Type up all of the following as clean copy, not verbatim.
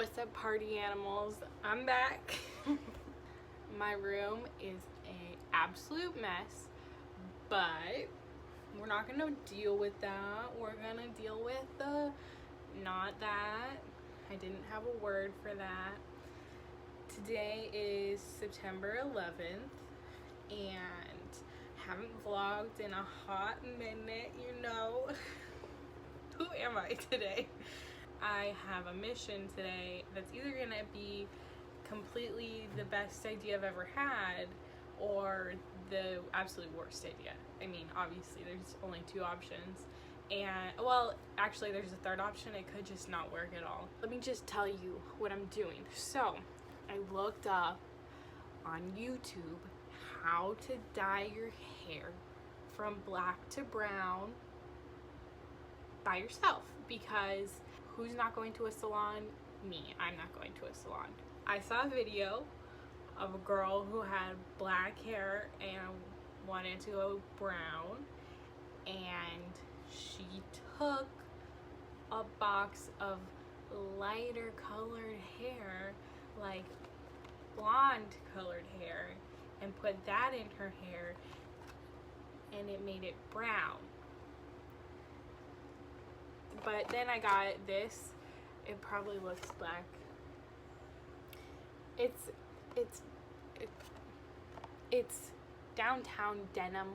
What's up, party animals? I'm back. My room is an absolute mess, but we're not gonna deal with that. We're gonna deal with the not that. I didn't have a word for that. Today is September 11th and haven't vlogged in a hot minute, you know. Who am I today? I have a mission today that's either gonna be completely the best idea I've ever had or the absolute worst idea. I mean, obviously there's only two options, and well, actually there's a third option. It could just not work at all. Let me just tell you what I'm doing. So I looked up on YouTube how to dye your hair from black to brown by yourself, because who's not going to a salon? Me. I'm not going to a salon. I saw a video of a girl who had black hair and wanted to go brown, and she took a box of lighter colored hair, like blonde colored hair, and put that in her hair, and it made it brown. But then I got this. It probably looks black. It's downtown denim,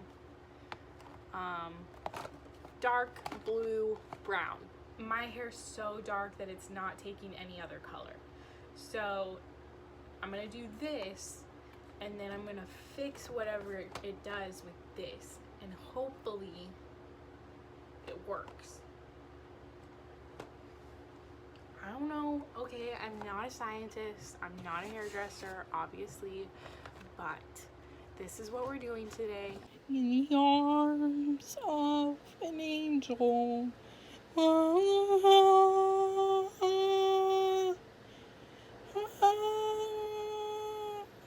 dark blue brown. My hair's so dark that it's not taking any other color. So I'm gonna do this, and then I'm gonna fix whatever it does with this, and hopefully it works. I don't know. Okay, I'm not a scientist. I'm not a hairdresser, obviously, but this is what we're doing today. In the arms of an angel.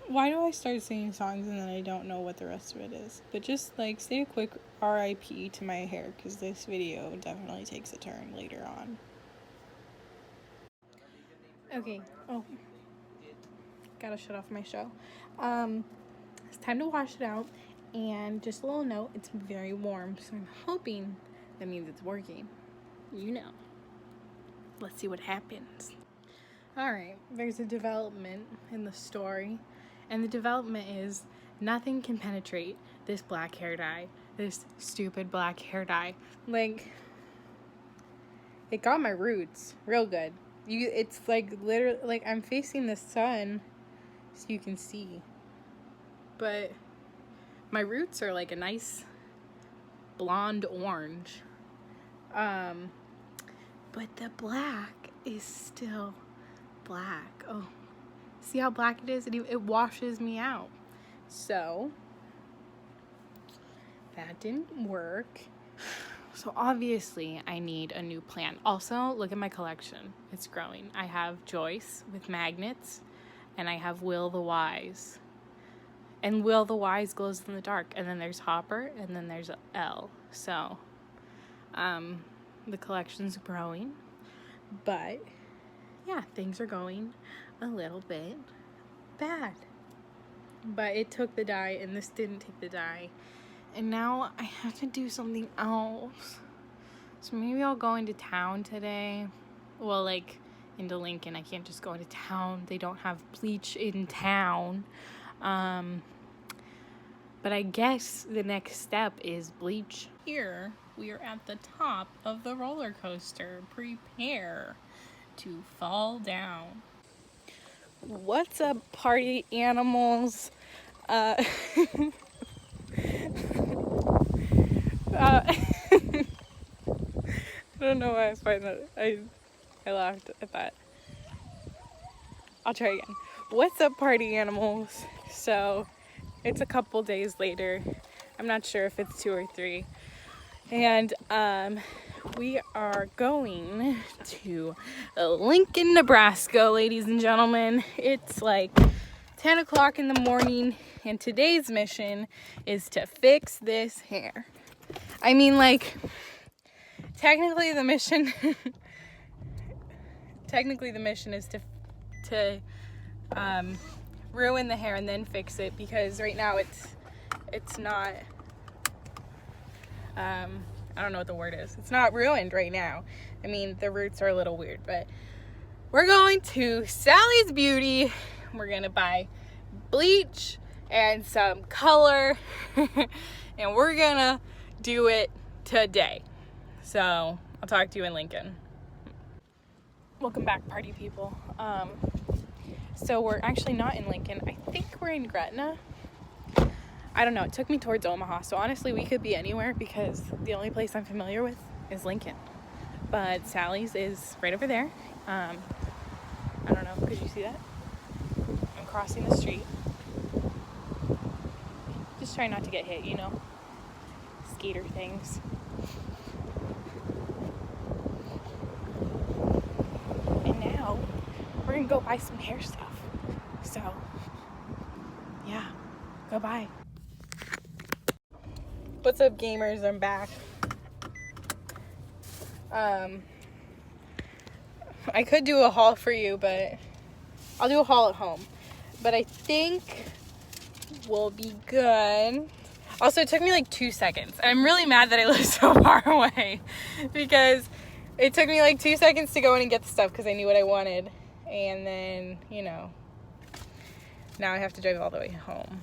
Why do I start singing songs and then I don't know what the rest of it is? But just like say a quick RIP to my hair, because this video definitely takes a turn later on. Okay, gotta shut off my show. It's time to wash it out, and just a little note, it's very warm, so I'm hoping that means it's working. You know. Let's see what happens. Alright, there's a development in the story, and the development is nothing can penetrate this black hair dye. This stupid black hair dye. Like, it got my roots real good. It's like literally, like I'm facing the sun so you can see, but my roots are like a nice blonde orange, but the black is still black. Oh, see how black it is? It washes me out. So that didn't work. So obviously I need a new plant. Also, look at my collection. It's growing. I have Joyce with magnets, and I have Will the Wise. And Will the Wise glows in the dark. And then there's Hopper, and then there's Elle. So, the collection's growing. But, yeah, things are going a little bit bad. But it took the dye, and this didn't take the dye. And now I have to do something else. So maybe I'll go into town today. Well, like into Lincoln. I can't just go into town. They don't have bleach in town. But I guess the next step is bleach. Here we are at the top of the roller coaster. Prepare to fall down. What's up, party animals? I don't know why I find that I laughed at that. I'll try again. What's up, party animals? So it's a couple days later. I'm not sure if it's 2 or 3. And we are going to Lincoln, Nebraska, ladies and gentlemen. It's like 10 o'clock in the morning, and today's mission is to fix this hair. I mean, like, technically the mission technically the mission is to ruin the hair and then fix it, because right now it's not, I don't know what the word is. It's not ruined right now. I mean, the roots are a little weird, but we're going to Sally's Beauty. We're going to buy bleach and some color and we're going to do it today. So I'll talk to you in Lincoln. Welcome back, party people. So we're actually not in Lincoln. I think we're in Gretna. I don't know. It took me towards Omaha. So honestly, we could be anywhere because the only place I'm familiar with is Lincoln. But Sally's is right over there. I don't know. Could you see that? I'm crossing the street. Just try not to get hit, you know? Skater things. And now we're going to go buy some hair stuff. So, yeah. Go buy. What's up, gamers? I'm back. I could do a haul for you, but I'll do a haul at home. But I think we'll be good. Also, it took me like 2 seconds. I'm really mad that I live so far away because it took me like 2 seconds to go in and get the stuff because I knew what I wanted. And then, you know, now I have to drive all the way home.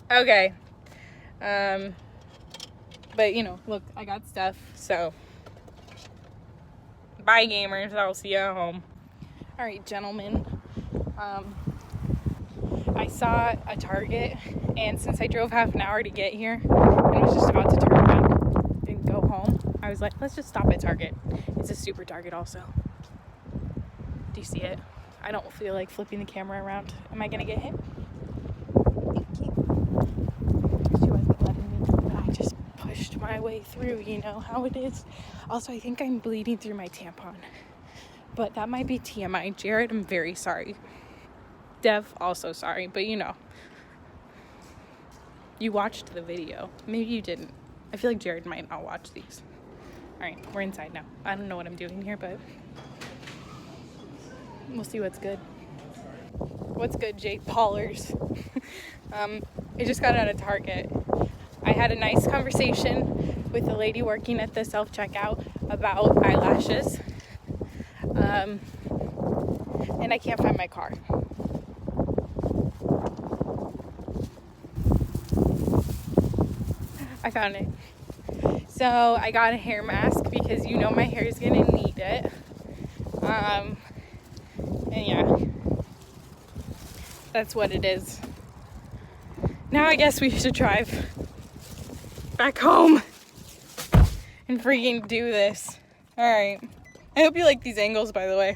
Okay. But, you know, look, I got stuff, so bye, gamers. I'll see you at home. All right, gentlemen. I saw a Target, and since I drove half an hour to get here and was just about to turn back and go home, I was like, let's just stop at Target. It's a super Target also. Do you see it? I don't feel like flipping the camera around. Am I going to get hit? Thank you. She wasn't letting me, but I just pushed my way through, you know how it is. Also, I think I'm bleeding through my tampon, but that might be TMI. Jared, I'm very sorry. Dev, also sorry, but you know, you watched the video. Maybe you didn't. I feel like Jared might not watch these. All right, we're inside now. I don't know what I'm doing here, but we'll see what's good. What's good, Jake Paulers? I just got out of Target. I had a nice conversation with the lady working at the self-checkout about eyelashes. And I can't find my car. I found it. So I got a hair mask because you know my hair is gonna need it. And yeah, that's what it is. Now I guess we should drive back home and freaking do this. All right. I hope you like these angles, by the way.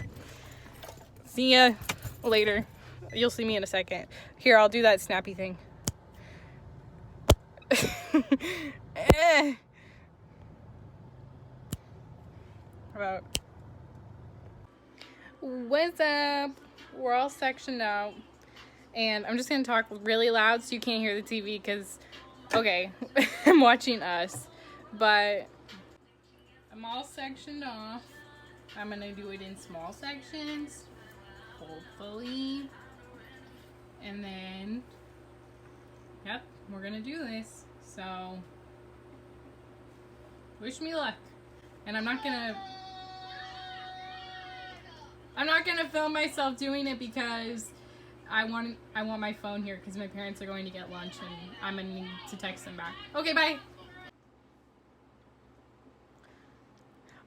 See ya later. You'll see me in a second. Here, I'll do that snappy thing. About. What's up? We're all sectioned out. And I'm just going to talk really loud so you can't hear the TV because, okay, I'm watching Us. But I'm all sectioned off. I'm going to do it in small sections, hopefully. And then, yep, we're going to do this. So, wish me luck. And I'm not going to film myself doing it because I want my phone here because my parents are going to get lunch and I'm going to need to text them back. Okay, bye.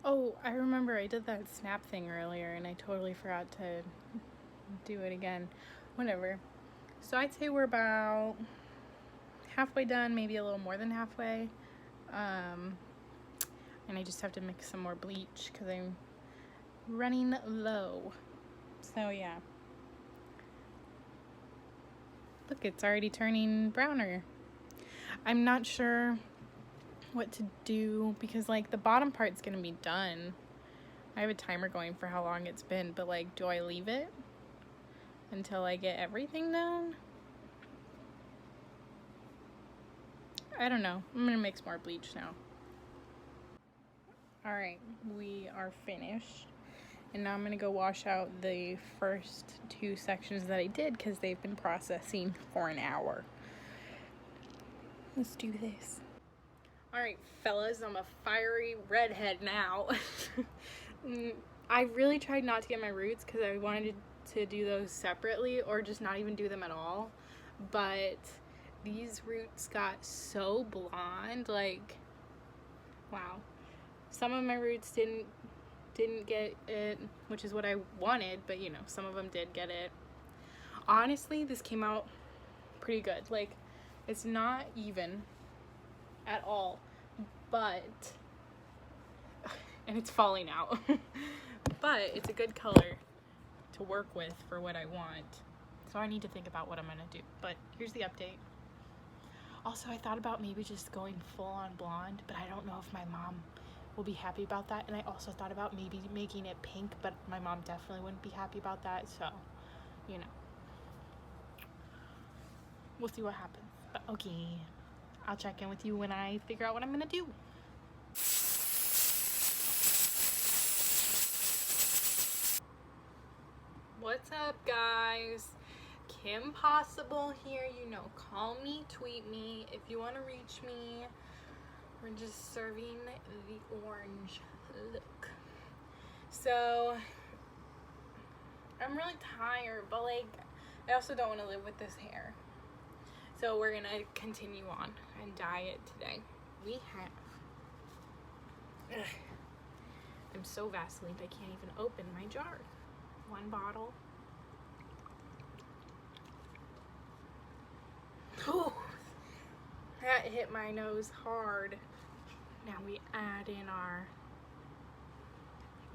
Oh, I remember I did that snap thing earlier and I totally forgot to do it again. Whatever. So I'd say we're about halfway done, maybe a little more than halfway. And I just have to mix some more bleach because I'm running low. So yeah. Look, it's already turning browner. I'm not sure what to do because like the bottom part's gonna be done. I have a timer going for how long it's been, but like, do I leave it until I get everything done? I don't know. I'm gonna mix more bleach now. All right, we are are finished. And now I'm going to go wash out the first 2 sections that I did because they've been processing for an hour. Let's do this. Alright, fellas, I'm a fiery redhead now. I really tried not to get my roots because I wanted to do those separately or just not even do them at all. But these roots got so blonde, like, wow. Some of my roots didn't get it, which is what I wanted, but you know, some of them did get it. Honestly, this came out pretty good. Like, it's not even at all, but, and it's falling out, but it's a good color to work with for what I want. So I need to think about what I'm gonna do, but here's the update. Also, I thought about maybe just going full on blonde, but I don't know if my mom will be happy about that. And I also thought about maybe making it pink, but my mom definitely wouldn't be happy about that. So, you know, we'll see what happens. But okay, I'll check in with you when I figure out what I'm gonna do. What's up, guys? Kim Possible here. You know, call me, tweet me if you want to reach me. We're just serving the orange look. So I'm really tired, but like I also don't want to live with this hair. So we're gonna continue on and dye it today. We have I'm so Vaseline I can't even open my jar. 1 bottle. Oh, that hit my nose hard. Now we add in our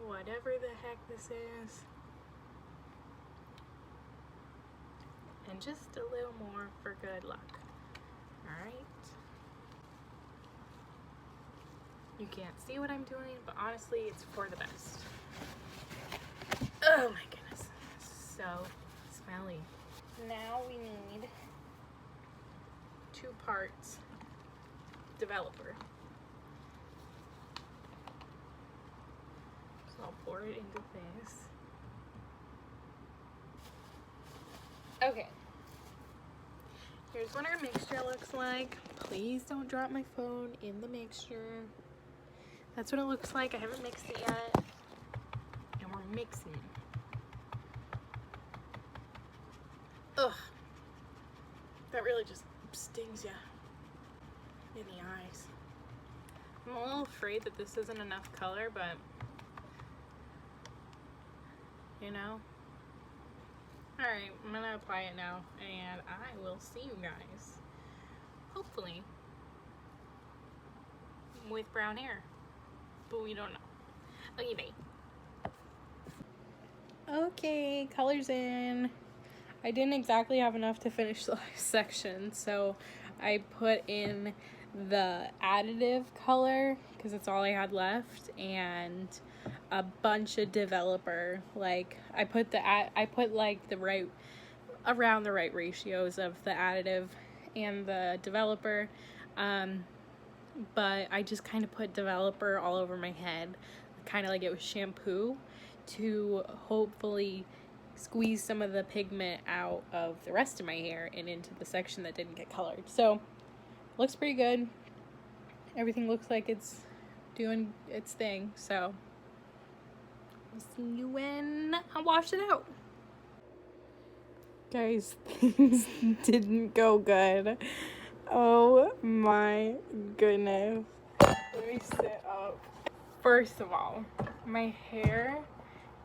whatever the heck this is. And just a little more for good luck. Alright. You can't see what I'm doing, but honestly, it's for the best. Oh my goodness. So smelly. Now we need 2 parts developer. So I'll pour it into this. Okay. Here's what our mixture looks like. Please don't drop my phone in the mixture. That's what it looks like. I haven't mixed it yet. And we're mixing. Ugh. That really just stings ya in the eyes. I'm a little afraid that this isn't enough color, but you know. Alright, I'm gonna apply it now and I will see you guys hopefully with brown hair, but we don't know. Okay, bye. Okay, color's in. I didn't exactly have enough to finish the last section, so I put in the additive color because it's all I had left, and a bunch of developer. Like I put like the right around the right ratios of the additive and the developer, but I just kind of put developer all over my head, kind of like it was shampoo, to hopefully squeeze some of the pigment out of the rest of my hair and into the section that didn't get colored. So looks pretty good. Everything looks like it's doing its thing. So I'll see you when I wash it out. Guys, things didn't go good. Oh my goodness. Let me sit up. First of all, my hair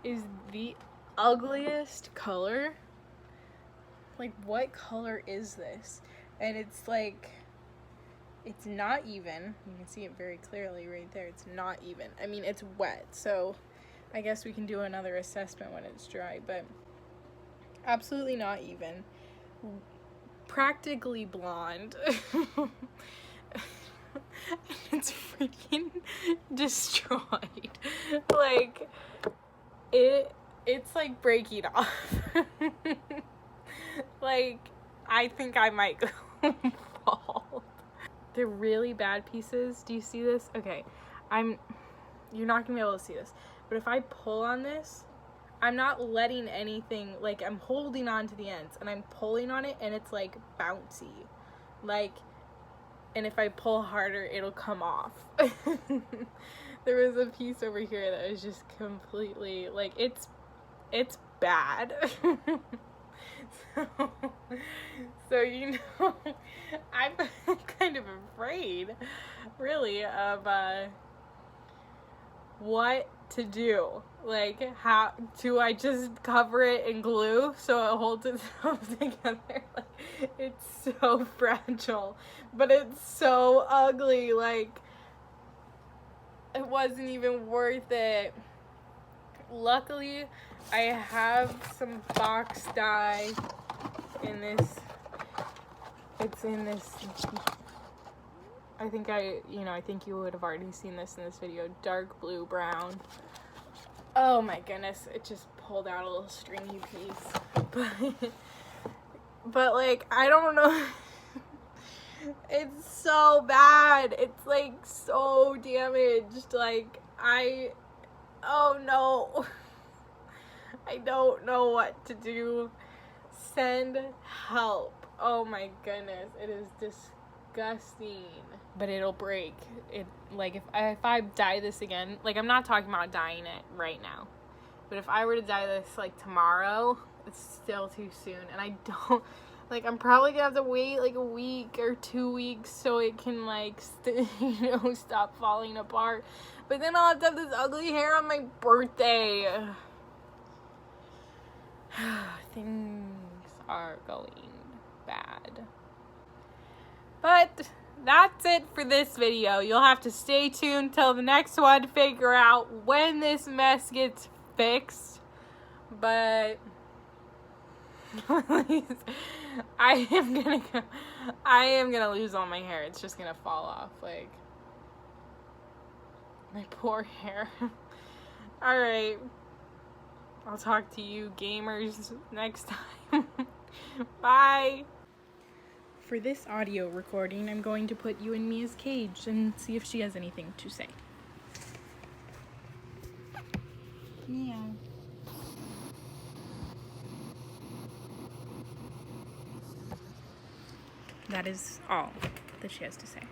is the ugliest color. Like, what color is this? And it's like, it's not even. You can see it very clearly right there. It's not even. I mean, it's wet, so I guess we can do another assessment when it's dry, but absolutely not even. Practically blonde. It's freaking destroyed. Like, it's like breaking off. Like, I think I might go bald. They're really bad pieces. Do you see this? Okay, you're not gonna be able to see this, but if I pull on this, I'm not letting anything, like, I'm holding on to the ends, and I'm pulling on it, and it's, like, bouncy. Like, and if I pull harder, it'll come off. There was a piece over here that was just completely, like, it's bad. So, you know, I'm kind of afraid, really, of, what to do. Like, how do I just cover it in glue so it holds itself together? Like, it's so fragile, but it's so ugly. Like, it wasn't even worth it. Luckily, I have some box dye in this. It's in this. I think you would have already seen this in this video. Dark blue brown. Oh my goodness, it just pulled out a little stringy piece. But like, I don't know. It's so bad. It's like so damaged. Like, oh no. I don't know what to do. Send help. Oh my goodness, it is disgusting. But it'll break. It, like, if I dye this again, like, I'm not talking about dyeing it right now, but if I were to dye this like tomorrow, it's still too soon, and I don't, like, I'm probably gonna have to wait like a week or 2 weeks so it can, like, stop falling apart. But then I'll have to have this ugly hair on my birthday. Things are going bad. But that's it for this video. You'll have to stay tuned till the next one to figure out when this mess gets fixed. But I am gonna lose all my hair. It's just gonna fall off, like, my poor hair. Alright. I'll talk to you gamers next time. Bye. For this audio recording, I'm going to put you in Mia's cage and see if she has anything to say. Mia. That is all that she has to say.